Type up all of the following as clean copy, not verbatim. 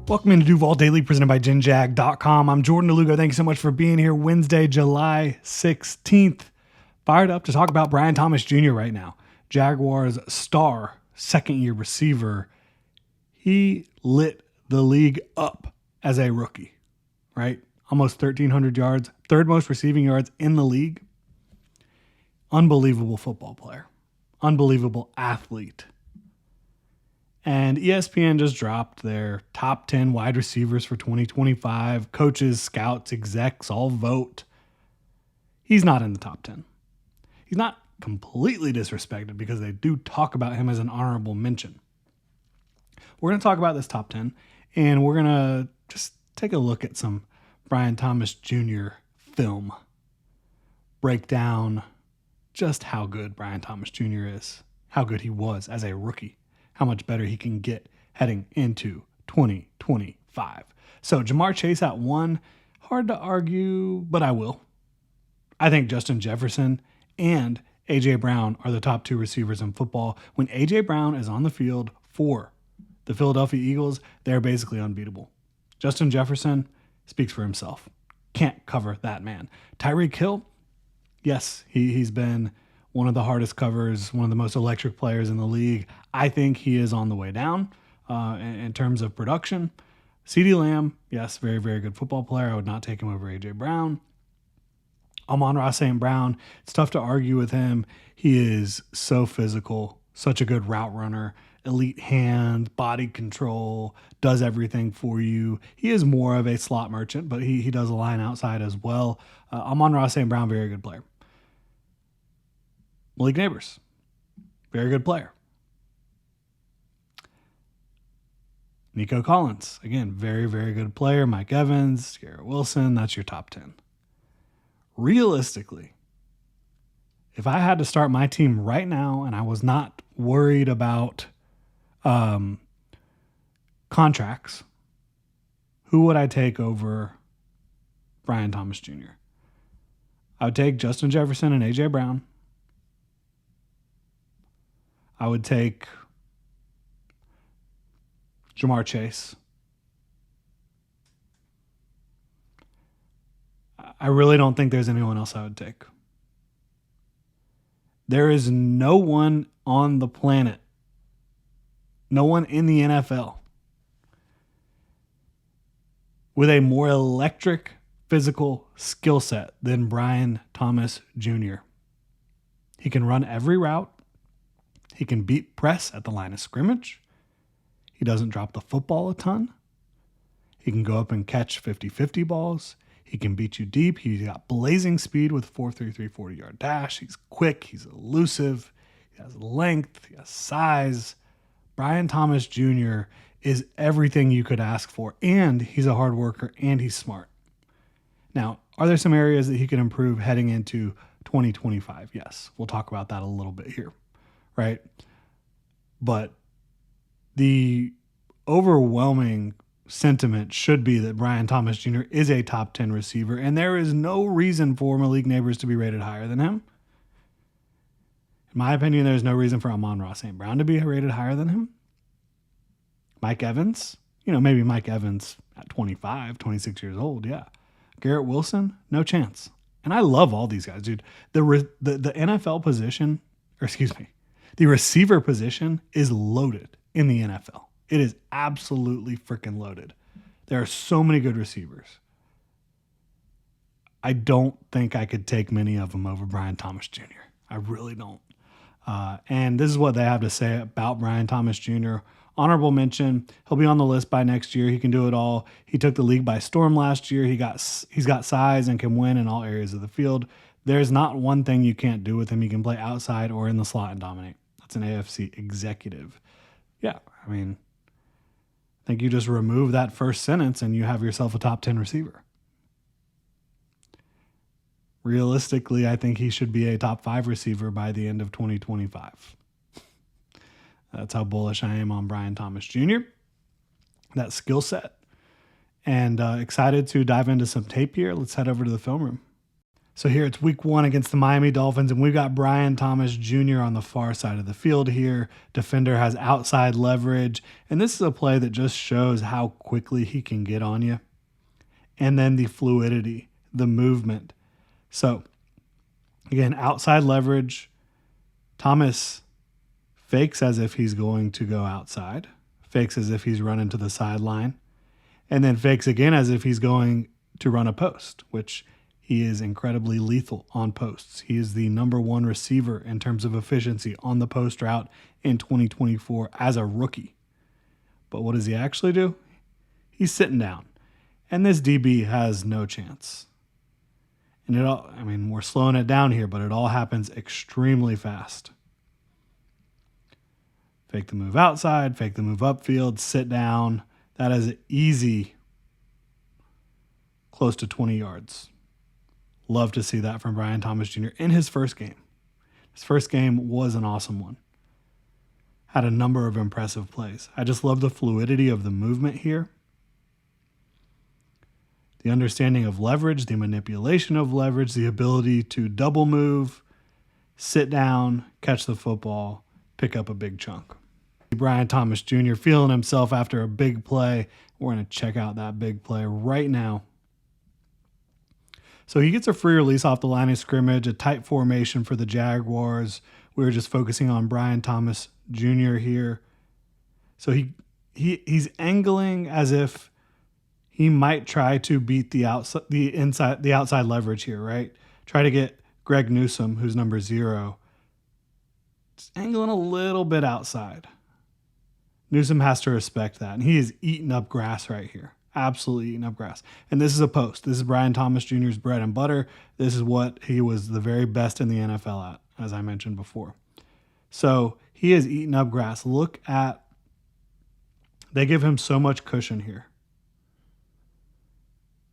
Welcome into Duval Daily, presented by GenJag.com. I'm Jordan DeLugo. Thank you so much for being here Wednesday, July 16th. Fired up to talk about Brian Thomas Jr. right now. Jaguars star, second-year receiver. He lit the league up as a rookie, right? Almost 1,300 yards, third most receiving yards in the league. Unbelievable football player. Unbelievable athlete. And ESPN just dropped their top 10 wide receivers for 2025. Coaches, scouts, execs all vote. He's not in the top 10. He's not completely disrespected because they do talk about him as an honorable mention. We're going to talk about this top 10, and we're going to just take a look at some Brian Thomas Jr. film. Break down just how good Brian Thomas Jr. is, how good he was as a rookie, how much better he can get heading into 2025. So Jamar Chase at 1, hard to argue, but I will. I think Justin Jefferson and A.J. Brown are the top 2 receivers in football. When A.J. Brown is on the field for the Philadelphia Eagles, they're basically unbeatable. Justin Jefferson speaks for himself. Can't cover that man. Tyreek Hill, yes, he's been one of the hardest covers, one of the most electric players in the league. I think he is on the way down in terms of production. CeeDee Lamb, yes, very, very good football player. I would not take him over A.J. Brown. Amon-Ra St. Brown, it's tough to argue with him. He is so physical, such a good route runner, elite hand, body control, does everything for you. He is more of a slot merchant, but he does a line outside as well. Amon-Ra St. Brown, very good player. Malik Neighbors, very good player. Nico Collins, again, very, very good player. Mike Evans, Garrett Wilson, that's your top 10. Realistically, if I had to start my team right now and I was not worried about contracts, who would I take over Brian Thomas Jr.? I would take Justin Jefferson and A.J. Brown. I would take Jamar Chase. I really don't think there's anyone else I would take. There is no one on the planet, no one in the NFL with a more electric physical skill set than Brian Thomas Jr. He can run every route. He can beat press at the line of scrimmage. He doesn't drop the football a ton. He can go up and catch 50-50 balls. He can beat you deep. He's got blazing speed with 4.33 40-yard dash. He's quick. He's elusive. He has length. He has size. Brian Thomas Jr. is everything you could ask for, and he's a hard worker, and he's smart. Now, are there some areas that he can improve heading into 2025? Yes. We'll talk about that a little bit here, right? But the overwhelming sentiment should be that Brian Thomas Jr. is a top 10 receiver, and there is no reason for Malik Neighbors to be rated higher than him. In my opinion, there's no reason for Amon-Ra St. Brown to be rated higher than him. Mike Evans, maybe Mike Evans at 25, 26 years old, yeah. Garrett Wilson, no chance. And I love all these guys, dude. The NFL position, the receiver position is loaded in the NFL. It is absolutely freaking loaded. There are so many good receivers. I don't think I could take many of them over Brian Thomas Jr. I really don't. And this is what they have to say about Brian Thomas Jr. Honorable mention. He'll be on the list by next year. He can do it all. He took the league by storm last year. He's got size and can win in all areas of the field. There's not one thing you can't do with him. He can play outside or in the slot and dominate. That's an AFC executive. Yeah, I think you just remove that first sentence and you have yourself a top 10 receiver. Realistically, I think he should be a top 5 receiver by the end of 2025. That's how bullish I am on Brian Thomas Jr., that skill set. And excited to dive into some tape here. Let's head over to the film room. So here it's week 1 against the Miami Dolphins, and we've got Brian Thomas Jr. on the far side of the field here. Defender has outside leverage, and this is a play that just shows how quickly he can get on you. And then the fluidity, the movement. So again, outside leverage. Thomas fakes as if he's going to go outside, fakes as if he's running to the sideline, and then fakes again as if he's going to run a post, which he is incredibly lethal on posts. He is the number 1 receiver in terms of efficiency on the post route in 2024 as a rookie. But what does he actually do? He's sitting down, and this DB has no chance. And we're slowing it down here, but it all happens extremely fast. Fake the move outside, fake the move upfield, sit down. That is easy, close to 20 yards. Love to see that from Brian Thomas Jr. in his first game. His first game was an awesome one. Had a number of impressive plays. I just love the fluidity of the movement here. The understanding of leverage, the manipulation of leverage, the ability to double move, sit down, catch the football, pick up a big chunk. Brian Thomas Jr. feeling himself after a big play. We're going to check out that big play right now. So he gets a free release off the line of scrimmage, a tight formation for the Jaguars. We were just focusing on Brian Thomas Jr. here. So he's angling as if he might try to beat the outside leverage here, right? Try to get Greg Newsome, who's number 0. It's angling a little bit outside. Newsome has to respect that, and he is eating up grass right here. Absolutely eating up grass. And this is a post. This is Brian Thomas Jr.'s bread and butter. This is what he was the very best in the NFL at, as I mentioned before. So he is eating up grass. They give him so much cushion here.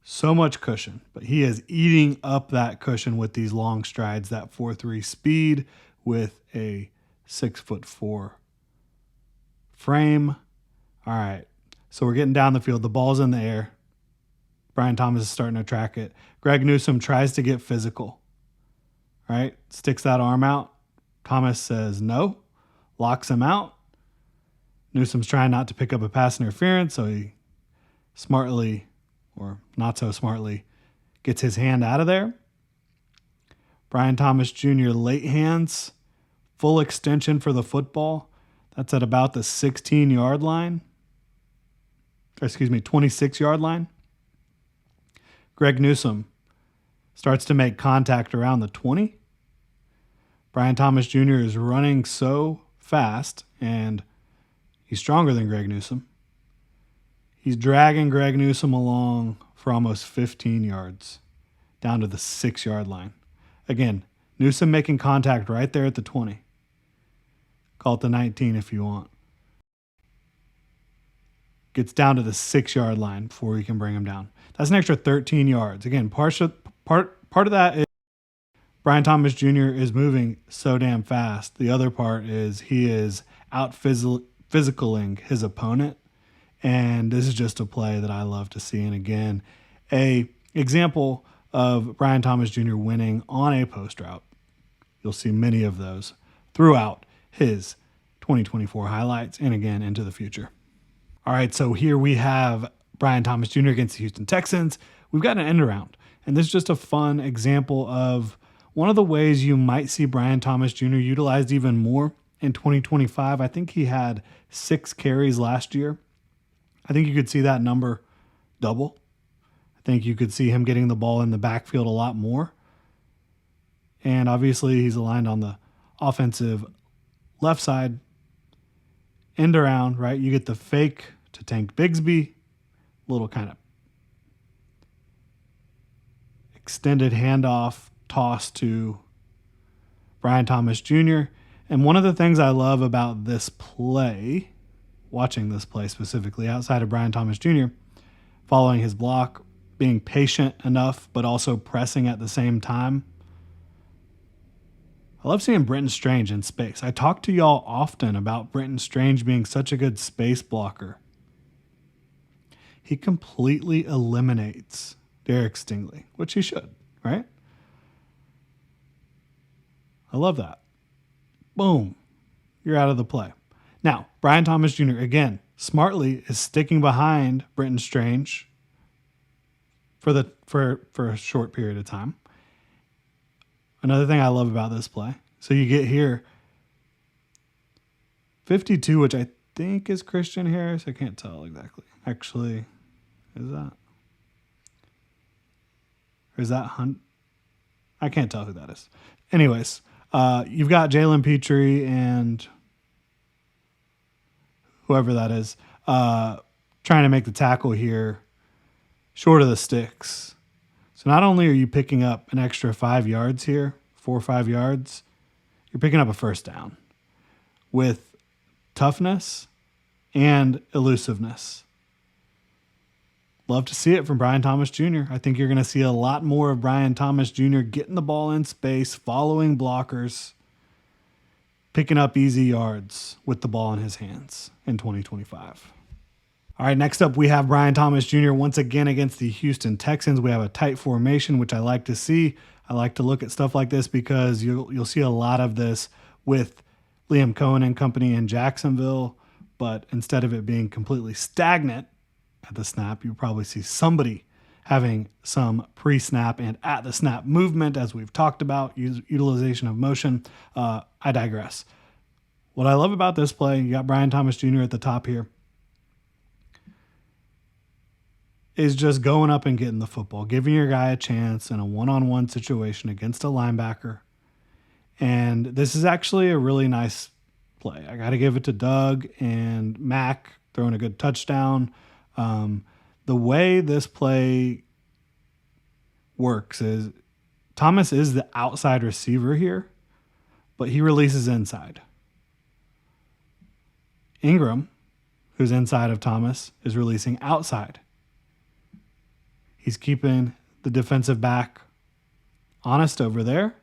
So much cushion, but he is eating up that cushion with these long strides, that 4.3 speed with a 6'4" frame. All right. So we're getting down the field. The ball's in the air. Brian Thomas is starting to track it. Greg Newsome tries to get physical. All right. Sticks that arm out. Thomas says no. Locks him out. Newsome's trying not to pick up a pass interference, so he smartly, or not so smartly, gets his hand out of there. Brian Thomas Jr. late hands. Full extension for the football. That's at about the 16-yard line. 26-yard line. Greg Newsome starts to make contact around the 20. Brian Thomas Jr. is running so fast, and he's stronger than Greg Newsome. He's dragging Greg Newsome along for almost 15 yards, down to the 6-yard line. Again, Newsome making contact right there at the 20. Call it the 19 if you want. Gets down to the 6-yard line before we can bring him down. That's an extra 13 yards. Again, part of that is Brian Thomas Jr. is moving so damn fast. The other part is he is out physicaling his opponent. And this is just a play that I love to see. And again, a example of Brian Thomas Jr. winning on a post route. You'll see many of those throughout his 2024 highlights and again into the future. All right, so here we have Brian Thomas Jr. against the Houston Texans. We've got an end around, and this is just a fun example of one of the ways you might see Brian Thomas Jr. utilized even more in 2025. I think he had 6 carries last year. I think you could see that number double. I think you could see him getting the ball in the backfield a lot more. And obviously he's aligned on the offensive left side. End around, right? You get the fake to Tank Bigsby. Little kind of extended handoff toss to Brian Thomas Jr. And one of the things I love about this play, watching this play specifically outside of Brian Thomas Jr., following his block, being patient enough, but also pressing at the same time. I love seeing Brenton Strange in space. I talk to y'all often about Brenton Strange being such a good space blocker. He completely eliminates Derek Stingley, which he should, right? I love that. Boom. You're out of the play. Now, Brian Thomas Jr., again, smartly is sticking behind Brenton Strange for a short period of time. Another thing I love about this play. So you get here 52, which I think is Christian Harris. I can't tell exactly. Actually, is that? Or is that Hunt? I can't tell who that is. Anyways, you've got Jalen Petrie and whoever that is trying to make the tackle here short of the sticks. So not only are you picking up an extra 5 yards here, 4 or 5 yards, you're picking up a first down with toughness and elusiveness. Love to see it from Brian Thomas Jr. I think you're going to see a lot more of Brian Thomas Jr. getting the ball in space, following blockers, picking up easy yards with the ball in his hands in 2025. All right, next up we have Brian Thomas Jr. once again against the Houston Texans. We have a tight formation, which I like to see. I like to look at stuff like this because you'll see a lot of this with Liam Cohen and company in Jacksonville, but instead of it being completely stagnant at the snap, you probably see somebody having some pre-snap and at the snap movement, as we've talked about, utilization of motion. I digress. What I love about this play, you got Brian Thomas Jr. at the top here, is just going up and getting the football, giving your guy a chance in a one-on-one situation against a linebacker. And this is actually a really nice play. I got to give it to Doug and Mac throwing a good touchdown. The way this play works is Thomas is the outside receiver here, but he releases inside. Ingram, who's inside of Thomas, is releasing outside. He's keeping the defensive back honest over there,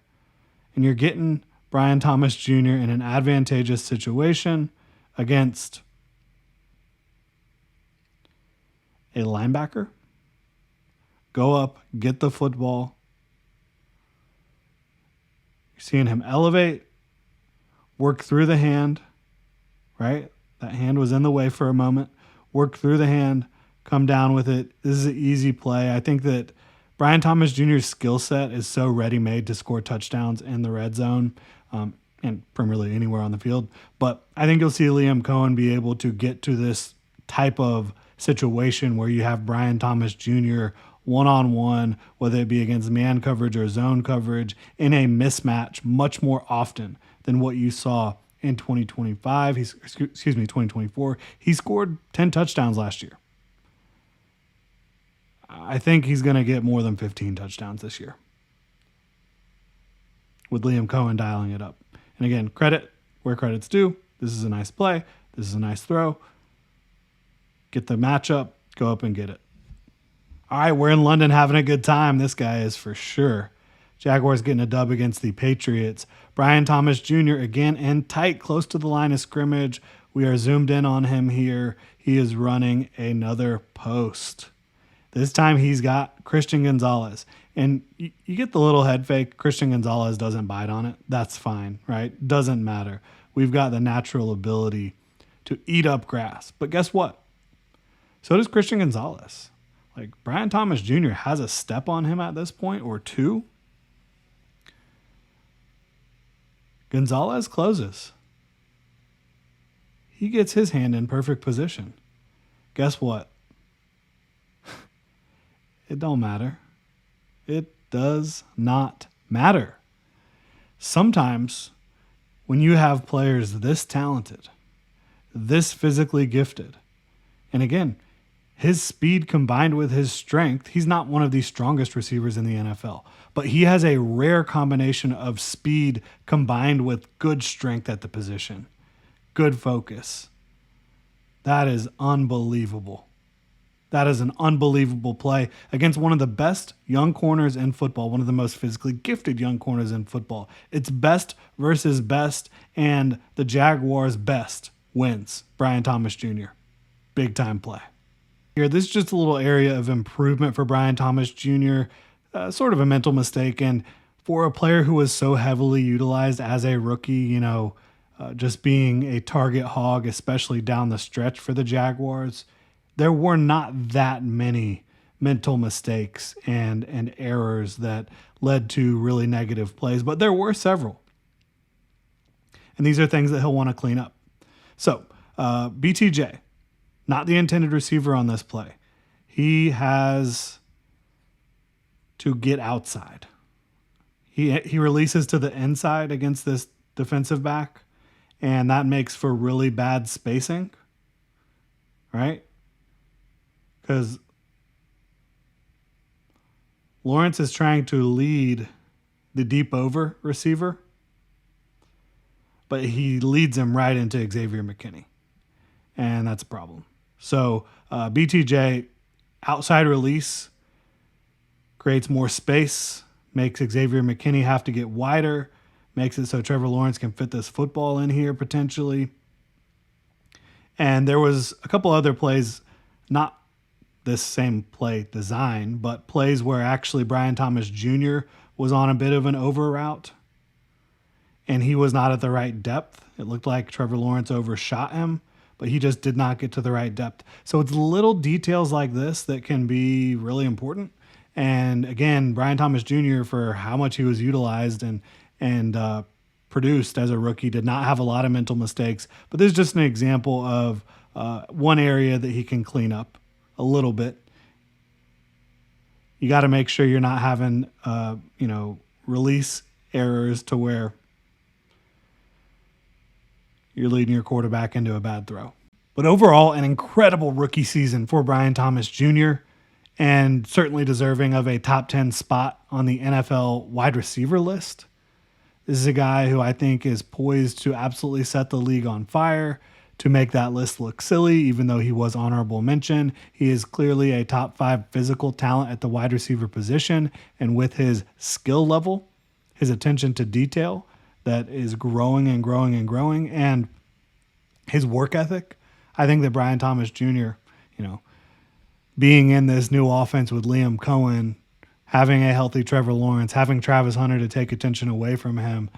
and you're getting Brian Thomas Jr. in an advantageous situation against a linebacker. Go up, get the football. You're seeing him elevate, work through the hand, right? That hand was in the way for a moment. Work through the hand, come down with it. This is an easy play. I think that Brian Thomas Jr.'s skill set is so ready-made to score touchdowns in the red zone and from really anywhere on the field. But I think you'll see Liam Cohen be able to get to this type of situation where you have Brian Thomas Jr. one-on-one, whether it be against man coverage or zone coverage, in a mismatch much more often than what you saw in 2024. He scored 10 touchdowns last year. I think he's going to get more than 15 touchdowns this year with Liam Cohen dialing it up. And again, credit where credit's due. This is a nice play. This is a nice throw. Get the matchup, go up and get it. All right, we're in London having a good time. This guy is for sure. Jaguars getting a dub against the Patriots. Brian Thomas Jr. again in tight, close to the line of scrimmage. We are zoomed in on him here. He is running another post. This time he's got Christian Gonzalez. And you get the little head fake. Christian Gonzalez doesn't bite on it. That's fine, right? Doesn't matter. We've got the natural ability to eat up grass. But guess what? So does Christian Gonzalez. Like, Brian Thomas Jr. has a step on him at this point, or two. Gonzalez closes. He gets his hand in perfect position. Guess what? It don't matter. It does not matter. Sometimes when you have players this talented, this physically gifted, and again, his speed combined with his strength, he's not one of the strongest receivers in the NFL, but he has a rare combination of speed combined with good strength at the position, good focus. That is unbelievable. That is an unbelievable play against one of the best young corners in football, one of the most physically gifted young corners in football. It's best versus best, and the Jaguars' best wins. Brian Thomas Jr. Big time play. Here, this is just a little area of improvement for Brian Thomas Jr., sort of a mental mistake. And For a player who was so heavily utilized as a rookie, just being a target hog, especially down the stretch for the Jaguars, there were not that many mental mistakes and errors that led to really negative plays, but there were several. And these are things that he'll want to clean up. So, BTJ, not the intended receiver on this play. He has to get outside. He releases to the inside against this defensive back, and that makes for really bad spacing, right? Because Lawrence is trying to lead the deep over receiver, but he leads him right into Xavier McKinney, and that's a problem. So BTJ, outside release, creates more space, makes Xavier McKinney have to get wider, makes it so Trevor Lawrence can fit this football in here potentially. And there was a couple other plays, not this same play design, but plays where actually Brian Thomas Jr. was on a bit of an over route and he was not at the right depth. It looked like Trevor Lawrence overshot him, but he just did not get to the right depth. So it's little details like this that can be really important. And again, Brian Thomas Jr., for how much he was utilized and produced as a rookie, did not have a lot of mental mistakes. But this is just an example of one area that he can clean up a little bit. You got to make sure you're not having, release errors to where you're leading your quarterback into a bad throw. But overall, an incredible rookie season for Brian Thomas Jr., and certainly deserving of a top 10 spot on the NFL wide receiver list. This is a guy who I think is poised to absolutely set the league on fire, to make that list look silly, even though he was honorable mention. He is clearly a top 5 physical talent at the wide receiver position, and with his skill level, his attention to detail that is growing and growing and growing, and his work ethic, I think that Brian Thomas Jr., being in this new offense with Liam Cohen, having a healthy Trevor Lawrence, having Travis Hunter to take attention away from him,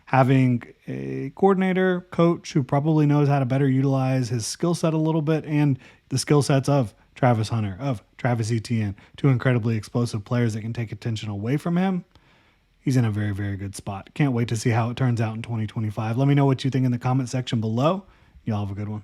having a coordinator, coach who probably knows how to better utilize his skill set a little bit and the skill sets of Travis Hunter, of Travis Etienne, two incredibly explosive players that can take attention away from him. He's in a very, very good spot. Can't wait to see how it turns out in 2025. Let me know what you think in the comment section below. Y'all have a good one.